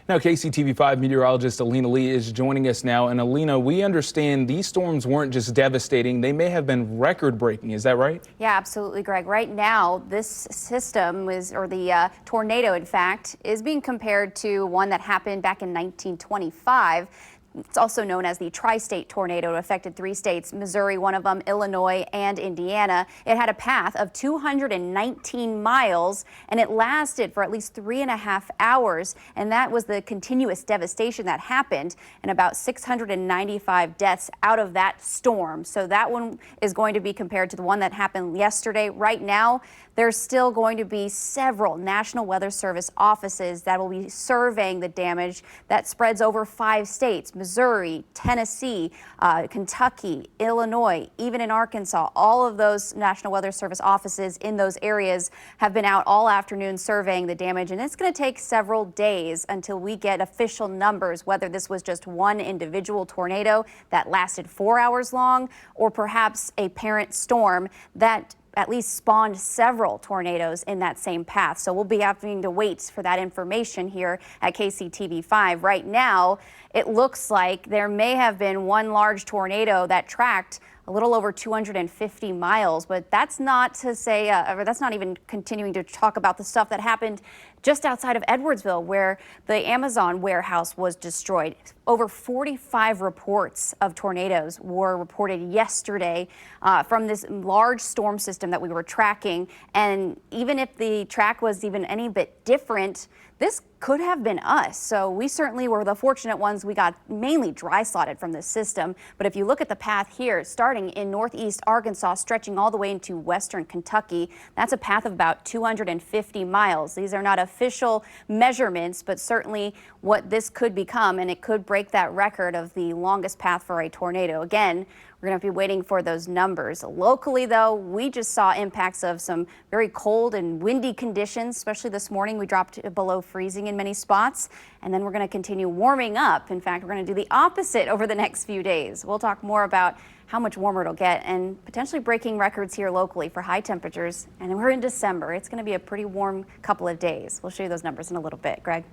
Now, KCTV5 meteorologist Alina Lee is joining us now. And Alina, we understand these storms weren't just devastating, they may have been record-breaking. Is that right? Yeah, absolutely, Greg. Right now, this system or the tornado, in fact, is being compared to one that happened back in 1925. It's also known as the tri-state tornado. It affected 3 states, Missouri, one of them, Illinois, and Indiana. It had a path of 219 miles, and it lasted for at least 3.5 hours. And that was the continuous devastation that happened, and about 695 deaths out of that storm. So that one is going to be compared to the one that happened yesterday. Right now, there's still going to be several National Weather Service offices that will be surveying the damage that spreads over 5 states. Missouri, Tennessee, Kentucky, Illinois, even in Arkansas. All of those National Weather Service offices in those areas have been out all afternoon surveying the damage, and it's going to take several days until we get official numbers, whether this was just one individual tornado that lasted 4 hours long or perhaps a parent storm that at least spawned several tornadoes in that same path. So we'll be having to wait for that information here at KCTV5. Right now, it looks like there may have been one large tornado that tracked a little over 250 miles, but that's not to say, or that's not even continuing to talk about the stuff that happened just outside of Edwardsville, where the Amazon warehouse was destroyed. Over 45 reports of tornadoes were reported yesterday from this large storm system that we were tracking. And even if the track was even any bit different, this could have been us. So we certainly were the fortunate ones. We got mainly dry slotted from this system. But if you look at the path here, starting in northeast Arkansas, stretching all the way into western Kentucky, that's a path of about 250 miles. These are not official measurements, but certainly what this could become, and it could break that record of the longest path for a tornado. Again, we're going to be waiting for those numbers. Locally, though, we just saw impacts of some very cold and windy conditions, especially this morning. We dropped below freezing in many spots, and then we're going to continue warming up. In fact, we're going to do the opposite over the next few days. We'll talk more about how much warmer it'll get and potentially breaking records here locally for high temperatures. And we're in December. It's going to be a pretty warm couple of days. We'll show you those numbers in a little bit. Greg?